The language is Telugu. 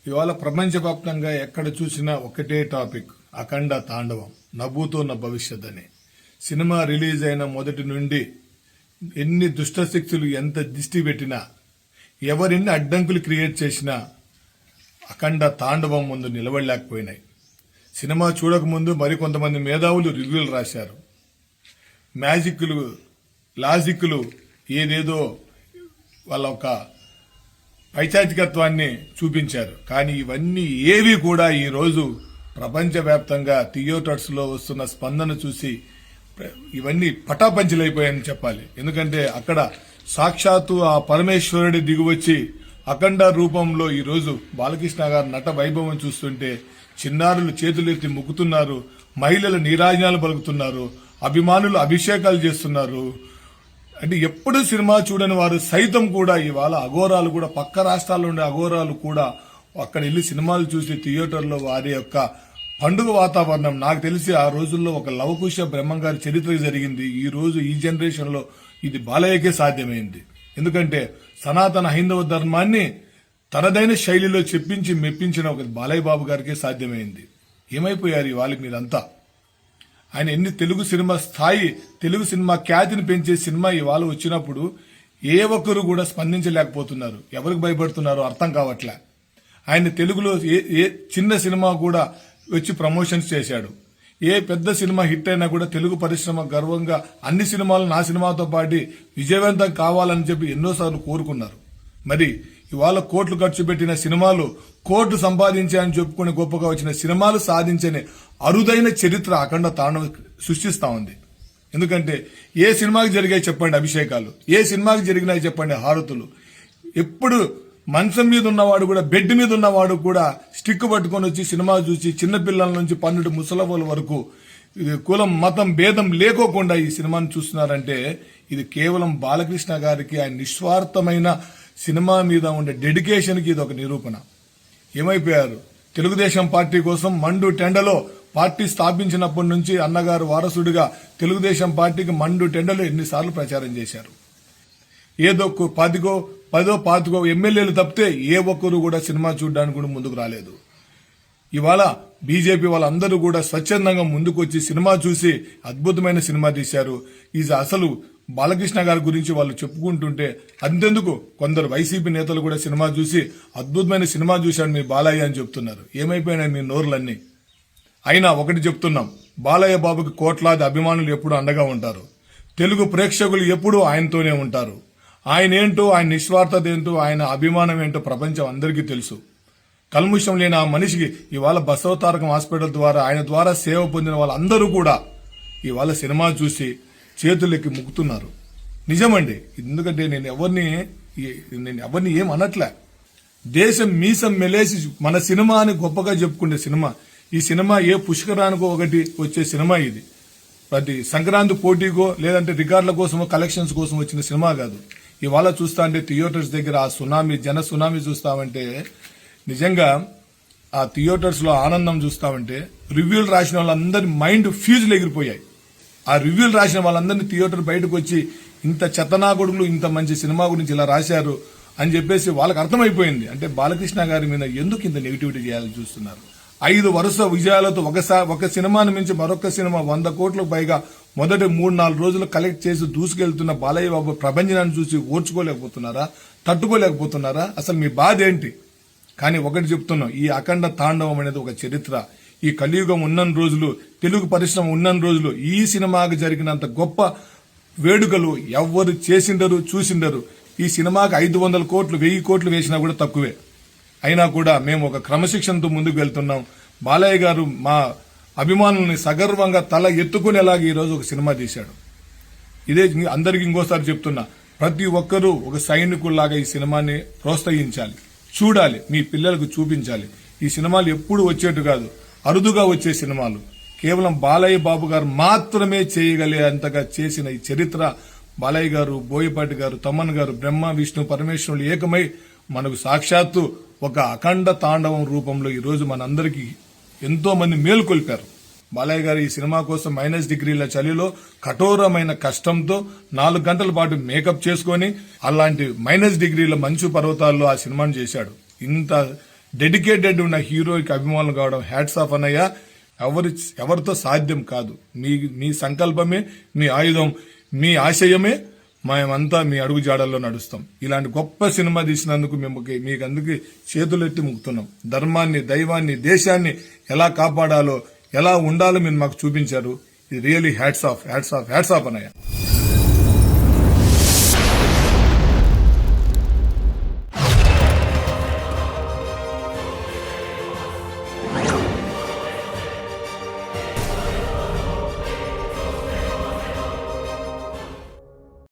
ఇవాళ ప్రపంచవ్యాప్తంగా ఎక్కడ చూసినా ఒకటే టాపిక్, అఖండ తాండవం, నవ్వుతోన్న భవిష్యత్ అని. సినిమా రిలీజ్ అయిన మొదటి నుండి ఎన్ని దుష్టశక్తులు ఎంత దిష్టి పెట్టినా, ఎవరిన్ని అడ్డంకులు క్రియేట్ చేసినా అఖండ తాండవం ముందు నిలబడలేకపోయినాయి. సినిమా చూడకముందు మరికొంతమంది మేధావులు రివ్యూలు రాశారు. మ్యాజిక్లు, లాజిక్లు ఏదేదో వాళ్ళ ఒక పైచాచికత్వాన్ని చూపించారు. కానీ ఇవన్నీ ఏవి కూడా ఈరోజు ప్రపంచవ్యాప్తంగా థియేటర్స్ లో వస్తున్న స్పందన చూసి ఇవన్నీ పటాపంచలైపోయాయని చెప్పాలి. ఎందుకంటే అక్కడ సాక్షాత్తు ఆ పరమేశ్వరుడి దిగువచ్చి అఖండ రూపంలో ఈరోజు బాలకృష్ణ గారు నట వైభవం చూస్తుంటే చిన్నారులు చేతులెత్తి ముక్కుతున్నారు, మహిళలు నీరాజనాలు పలుకుతున్నారు, అభిమానులు అభిషేకాలు చేస్తున్నారు. అంటే ఎప్పుడు సినిమా చూడని వారు సైతం కూడా ఇవాళ అఘోరాలు కూడా, పక్క రాష్ట్రాల్లో ఉండే అఘోరాలు కూడా అక్కడ వెళ్ళి సినిమాలు చూసి థియేటర్లో వారి యొక్క పండుగ వాతావరణం. నాకు తెలిసి ఆ రోజుల్లో ఒక లవకుశ బ్రహ్మం గారి చరిత్ర జరిగింది. ఈ రోజు ఈ జనరేషన్ లో ఇది బాలయ్యకే సాధ్యమైంది. ఎందుకంటే సనాతన హైందవ ధర్మాన్ని తనదైన శైలిలో చెప్పించి మెప్పించిన ఒక బాలయ్య బాబు గారికే సాధ్యమైంది. ఏమైపోయారు ఇవాళ మీరంతా? ఆయన ఎన్ని తెలుగు సినిమా స్థాయి, తెలుగు సినిమా ఖ్యాతిని పెంచే సినిమా ఇవాళ వచ్చినప్పుడు ఏ ఒక్కరు కూడా స్పందించలేకపోతున్నారు. ఎవరికి భయపడుతున్నారో అర్థం కావట్లే. ఆయన తెలుగులో ఏ చిన్న సినిమా కూడా వచ్చి ప్రమోషన్స్ చేశాడు. ఏ పెద్ద సినిమా హిట్ అయినా కూడా తెలుగు పరిశ్రమ గర్వంగా అన్ని సినిమాలు నా సినిమాతో పాటు విజయవంతం కావాలని చెప్పి ఎన్నోసార్లు కోరుకున్నారు. మరి ఇవాళ కోట్లు ఖర్చు పెట్టిన సినిమాలు, కోట్లు సంపాదించాయని చెప్పుకుని గొప్పగా వచ్చిన సినిమాలు సాధించని అరుదైన చరిత్ర అఖండ తాండవం సృష్టిస్తా ఉంది. ఎందుకంటే ఏ సినిమాకి జరిగాయి చెప్పండి అభిషేకాలు, ఏ సినిమాకి జరిగినాయి చెప్పండి హారతులు. ఎప్పుడు మంచం మీద ఉన్నవాడు కూడా, బెడ్ మీద ఉన్నవాడు కూడా స్టిక్ పట్టుకొని వచ్చి సినిమా చూసి చిన్నపిల్లల నుంచి 12 ముసలవుల వరకు కులం మతం భేదం లేకోకుండా ఈ సినిమాను చూస్తున్నారంటే ఇది కేవలం బాలకృష్ణ గారికి ఆయన నిస్వార్థమైన సినిమా మీద ఉండే డెడికేషన్ కి ఇది ఒక నిరూపణ. ఏమైపోయారు? తెలుగుదేశం పార్టీ కోసం మండు టెండలో పార్టీ స్థాపించినప్పటి నుంచి అన్నగారు వారసుడిగా తెలుగుదేశం పార్టీకి మండు టెండలో ఎన్నిసార్లు ప్రచారం చేశారు. ఏదో 10-15 ఎమ్మెల్యేలు తప్పితే ఏ ఒక్కరు కూడా సినిమా చూడడానికి కూడా ముందుకు రాలేదు. ఇవాళ బీజేపీ వాళ్ళందరూ కూడా స్వచ్ఛందంగా ముందుకు వచ్చి సినిమా చూసి అద్భుతమైన సినిమా తీశారు. ఇది అసలు బాలకృష్ణ గారి గురించి వాళ్ళు చెప్పుకుంటుంటే అంతెందుకు కొందరు వైసీపీ నేతలు కూడా సినిమా చూసి అద్భుతమైన సినిమా చూశాడు మీ బాలయ్య అని చెప్తున్నారు. ఏమైపోయినాయి మీ నోర్లన్నీ? అయినా ఒకటి చెప్తున్నాం, బాలయ్య బాబుకి కోట్లాది అభిమానులు ఎప్పుడు అండగా ఉంటారు. తెలుగు ప్రేక్షకులు ఎప్పుడూ ఆయనతోనే ఉంటారు. ఆయన ఏంటో, ఆయన నిస్వార్థత ఏంటో, ఆయన అభిమానం ఏంటో ప్రపంచం అందరికీ తెలుసు. కల్ముషం లేని ఆ మనిషికి ఇవాళ బసవతారకం హాస్పిటల్ ద్వారా ఆయన ద్వారా సేవ పొందిన వాళ్ళందరూ కూడా ఇవాళ సినిమా చూసి చేతులెక్కి ముక్కుతున్నారు. నిజమండి. ఎందుకంటే నేను ఎవరిని ఏం అనట్లే. దేశం మీసం మెలేసి మన సినిమాని గొప్పగా చెప్పుకునే సినిమా ఈ సినిమా. ఏ పుష్కరానికో ఒకటి వచ్చే సినిమా ఇది. ప్రతి సంక్రాంతి పోటీకో లేదంటే రికార్డుల కోసమో కలెక్షన్స్ కోసం వచ్చిన సినిమా కాదు. ఇవాళ చూస్తా అంటే థియేటర్స్ దగ్గర ఆ సునామీ, జన సునామీ చూస్తామంటే నిజంగా ఆ థియేటర్స్ లో ఆనందం చూస్తామంటే రివ్యూలు రాసిన వాళ్ళందరి మైండ్ ఫ్యూజులు ఎగిరిపోయాయి. ఆ రివ్యూలు రాసిన వాళ్ళందరినీ థియేటర్ బయటకు వచ్చి ఇంత చెత్తనాగుడులు, ఇంత మంచి సినిమా గురించి ఇలా రాశారు అని చెప్పేసి వాళ్ళకి అర్థమైపోయింది. అంటే బాలకృష్ణ గారి మీద ఎందుకు ఇంత నెగిటివిటీ చేయాలని చూస్తున్నారు. 5 వరుస విజయాలతో ఒక సినిమాను మించి మరొక సినిమా 100 కోట్లకు పైగా మొదటి 3-4 రోజులు కలెక్ట్ చేసి దూసుకెళ్తున్న బాలయ్య బాబు ప్రభంజనాన్ని చూసి ఓర్చుకోలేకపోతున్నారా? తట్టుకోలేకపోతున్నారా? అసలు మీ బాధ ఏంటి? కానీ ఒకటి చెప్తున్నాం, ఈ అఖండ తాండవం అనేది ఒక చరిత్ర. ఈ కలియుగం ఉన్నన్ని రోజులు, తెలుగు పరిశ్రమ ఉన్నన్ని రోజులు ఈ సినిమాకి జరిగినంత గొప్ప వేడుకలు ఎవ్వరు చేసిండరు, చూసిండరు. ఈ సినిమాకి 500 కోట్లు 1000 కోట్లు వేసినా కూడా తక్కువే. అయినా కూడా మేము ఒక క్రమశిక్షణతో ముందుకు వెళ్తున్నాం. బాలయ్య గారు మా అభిమానుల్ని సగర్వంగా తల ఎత్తుకునేలాగా ఈరోజు ఒక సినిమా తీశాడు. ఇదే అందరికీ ఇంకోసారి చెప్తున్నా, ప్రతి ఒక్కరూ ఒక సైనికుల్లాగా ఈ సినిమాని ప్రోత్సహించాలి, చూడాలి, మీ పిల్లలకు చూపించాలి. ఈ సినిమాలు ఎప్పుడు వచ్చేట్టు కాదు, అరుదుగా వచ్చే సినిమాలు. కేవలం బాలయ్య బాబు గారు మాత్రమే చేయగలిగేంతగా చేసిన ఈ చరిత్ర బాలయ్య గారు, బోయపాటి గారు, తమ్మన్ గారు, బ్రహ్మ విష్ణు పరమేశ్వరులు ఏకమై మనకు సాక్షాత్తు ఒక అఖండ తాండవం రూపంలో ఈరోజు మనందరికీ ఎంతో మంది మేలుకొల్పారు. బాలయ్య గారు ఈ సినిమా కోసం -డిగ్రీల చలిలో కఠోరమైన కష్టంతో 4 గంటల పాటు మేకప్ చేసుకుని అలాంటి -డిగ్రీల మంచు పర్వతాల్లో ఆ సినిమాను చేశాడు. ఇంత డెడికేటెడ్ ఉన్న హీరోకి అభిమానులు కావడం హ్యాట్స్ ఆఫ్ అన్నయ్య. ఎవరితో సాధ్యం కాదు. మీ సంకల్పమే మీ ఆయుధం, మీ ఆశయమే మేమంతా మీ అడుగు జాడల్లో నడుస్తాం. ఇలాంటి గొప్ప సినిమా తీసినందుకు మీకు అందుకే చేతులెత్తి ముక్తున్నాం. ధర్మాన్ని, దైవాన్ని, దేశాన్ని ఎలా కాపాడాలో, ఎలా ఉండాలో మీరు మాకు చూపించారు. ఇది రియలీ హ్యాట్స్ ఆఫ్ అన్నయ్య.